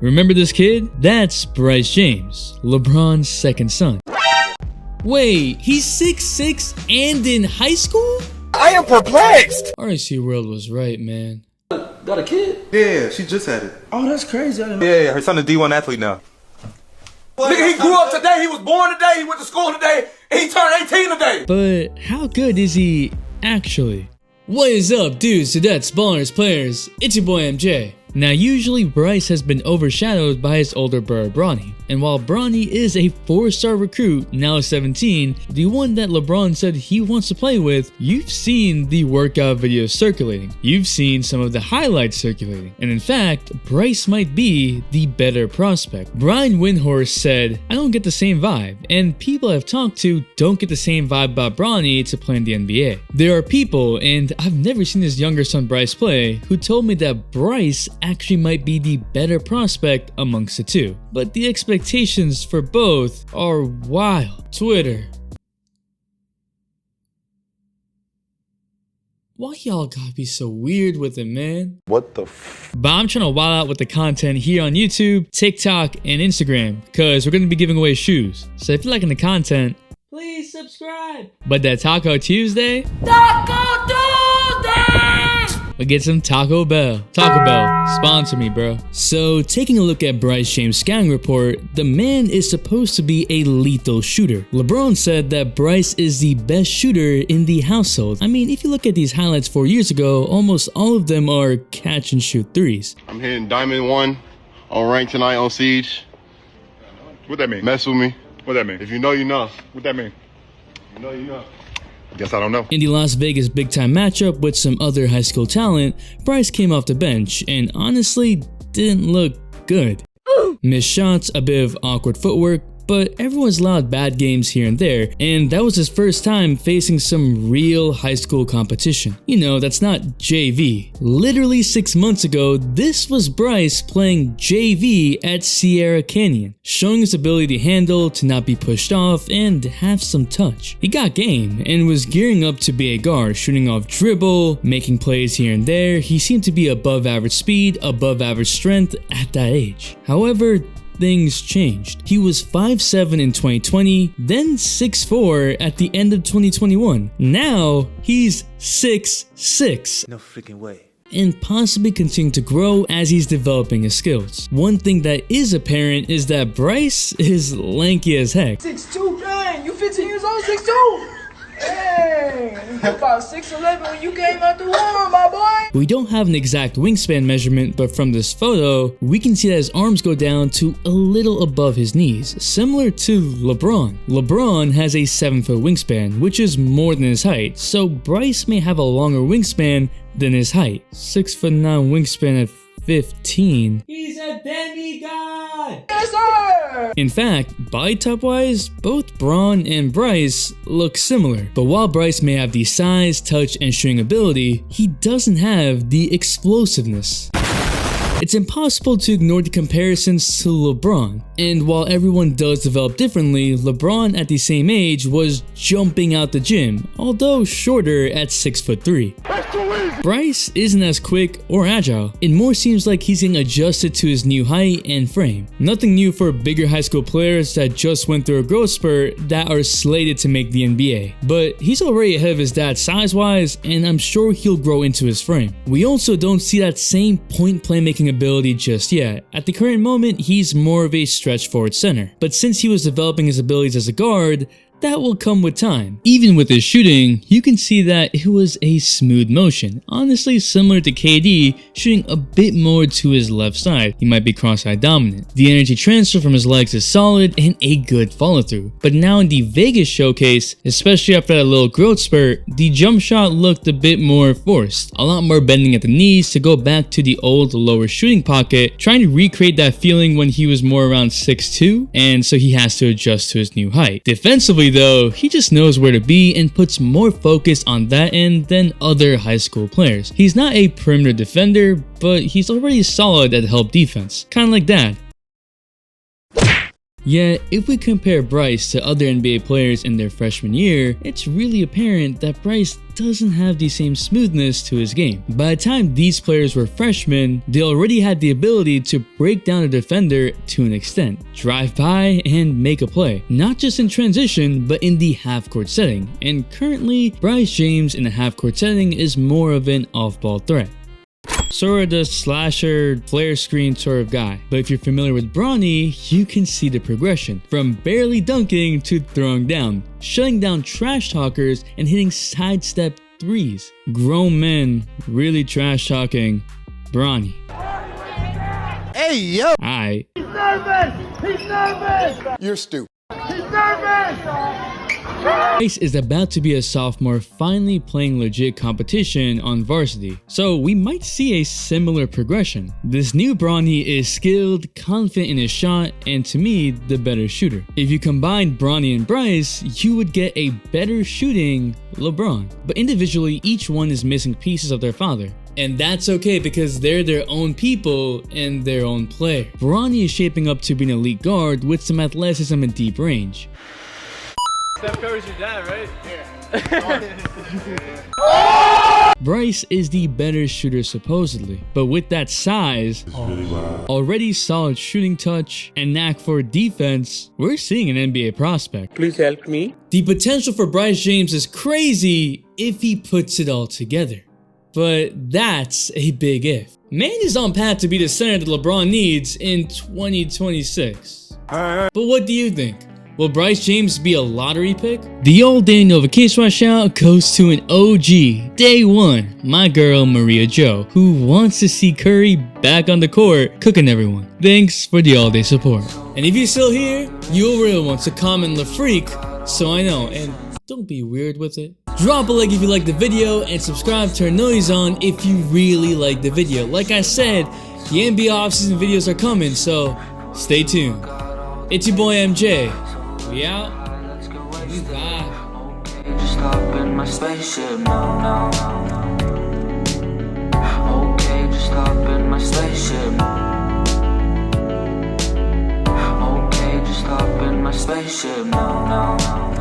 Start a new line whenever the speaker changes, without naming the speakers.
Remember this kid? That's Bryce James, LeBron's second son. Wait, he's 6'6" and in high school?
I am perplexed!
RDCworld was right, man.
Got a kid?
Yeah, she just had it.
Oh, that's crazy.
Yeah, her son is a D1 athlete now.
Nigga, he grew up today, he was born today, he went to school today, and he turned 18 today.
But how good is he actually? What is up, dudes, dudettes, ballers, players? It's your boy MJ. Now, usually Bryce has been overshadowed by his older brother Bronny. And while Bronny is a 4-star recruit, now 17, the one that LeBron said he wants to play with, you've seen the workout videos circulating. You've seen some of the highlights circulating. And in fact, Bryce might be the better prospect. Brian Windhorst said, I don't get the same vibe. And people I've talked to don't get the same vibe about Bronny to play in the NBA. There are people, and I've never seen his younger son Bryce play, who told me that Bryce actually might be the better prospect amongst the two. But the expectations for both are wild. Twitter. Why y'all gotta be so weird with it, man?
What the f?
But I'm trying to wild out with the content here on YouTube, TikTok, and Instagram, because we're gonna be giving away shoes. So if you're liking the content, please subscribe. But that Taco Tuesday? Taco Tuesday! We get some Taco Bell. Taco Bell, sponsor me, bro. So, taking a look at Bryce James' scouting report, the man is supposed to be a lethal shooter. LeBron said that Bryce is the best shooter in the household. I mean, if you look at these highlights 4 years ago, almost all of them are catch and shoot threes.
I'm hitting Diamond 1 on rank tonight on Siege.
What that mean?
Mess with me.
What that mean?
If you know, you know.
What that mean?
You know, you know.
Guess I don't know.
In the Las Vegas big time matchup with some other high school talent, Bryce came off the bench and honestly didn't look good. Missed shots, a bit of awkward footwork, but everyone's allowed bad games here and there, and that was his first time facing some real high school competition. You know, that's not JV. Literally 6 months ago, this was Bryce playing JV at Sierra Canyon, showing his ability to handle, to not be pushed off, and have some touch. He got game, and was gearing up to be a guard, shooting off dribble, making plays here and there. He seemed to be above average speed, above average strength at that age. However, things changed. He was 5'7" in 2020, then 6'4" at the end of 2021. Now, he's 6'6".
No freaking way.
And possibly continue to grow as he's developing his skills. One thing that is apparent is that Bryce is lanky as heck.
6'2", dang, you 15 years old, 6'2"? Hey, about 6'11" when you came out the womb, my boy.
We don't have an exact wingspan measurement, but from this photo, we can see that his arms go down to a little above his knees, similar to LeBron. LeBron has a 7-foot wingspan, which is more than his height, so Bryce may have a longer wingspan than his height. 6'9" wingspan at 15. He's a demigod!
Yes, sir!
In fact, body type wise, both Bron and Bryce look similar. But while Bryce may have the size, touch, and shooting ability, he doesn't have the explosiveness. It's impossible to ignore the comparisons to LeBron. And while everyone does develop differently, LeBron at the same age was jumping out the gym, although shorter at 6'3". Bryce isn't as quick or agile. It more seems like he's getting adjusted to his new height and frame. Nothing new for bigger high school players that just went through a growth spurt that are slated to make the NBA. But he's already ahead of his dad size-wise, and I'm sure he'll grow into his frame. We also don't see that same point playmaking ability just yet. At the current moment, he's more of a stretch forward center. But since he was developing his abilities as a guard, that will come with time. Even with his shooting, you can see that it was a smooth motion, honestly similar to KD, shooting a bit more to his left side. He might be cross-side dominant. The energy transfer from his legs is solid and a good follow-through. But now in the Vegas showcase, especially after that little growth spurt, the jump shot looked a bit more forced. A lot more bending at the knees to go back to the old lower shooting pocket, trying to recreate that feeling when he was more around 6'2", and so he has to adjust to his new height. Defensively though, he just knows where to be and puts more focus on that end than other high school players. He's not a perimeter defender, but he's already solid at help defense, kinda like Dad. Yet, if we compare Bryce to other NBA players in their freshman year, it's really apparent that Bryce doesn't have the same smoothness to his game. By the time these players were freshmen, they already had the ability to break down a defender to an extent, drive by and make a play, not just in transition, but in the half-court setting. And currently, Bryce James in a half-court setting is more of an off-ball threat. Sort of the slasher, flare screen sort of guy. But if you're familiar with Bronny, you can see the progression from barely dunking to throwing down, shutting down trash talkers and hitting sidestep threes. Grown men really trash talking Bronny.
Hey, yo!
Aight.
He's nervous! He's nervous!
You're stupid.
He's nervous!
Bryce is about to be a sophomore, finally playing legit competition on varsity, so we might see a similar progression. This new Bronny is skilled, confident in his shot, and to me, the better shooter. If you combine Bronny and Bryce, you would get a better shooting LeBron. But individually, each one is missing pieces of their father. And that's okay because they're their own people and their own player. Bronny is shaping up to be an elite guard with some athleticism and deep range.
Steph Curry's your dad, right? Yeah.
Bryce is the better shooter supposedly, but with that size, already solid shooting touch, and knack for defense, we're seeing an NBA prospect.
Please help me.
The potential for Bryce James is crazy if he puts it all together. But that's a big if. Man is on path to be the center that LeBron needs in 2026. But what do you think? Will Bryce James be a lottery pick? The all day notification shout goes to an OG, day one, my girl Maria Jo, who wants to see Curry back on the court cooking everyone. Thanks for the all day support. And if you're still here, you'll really want to comment La Freak so I know, and don't be weird with it. Drop a like if you like the video and subscribe, turn noise on if you really like the video. Like I said, the NBA offseason videos are coming, so stay tuned. It's your boy MJ. We out. We vibe.
Just hop in my spaceship now. Okay, just hop in my spaceship. Okay, just hop in my spaceship now.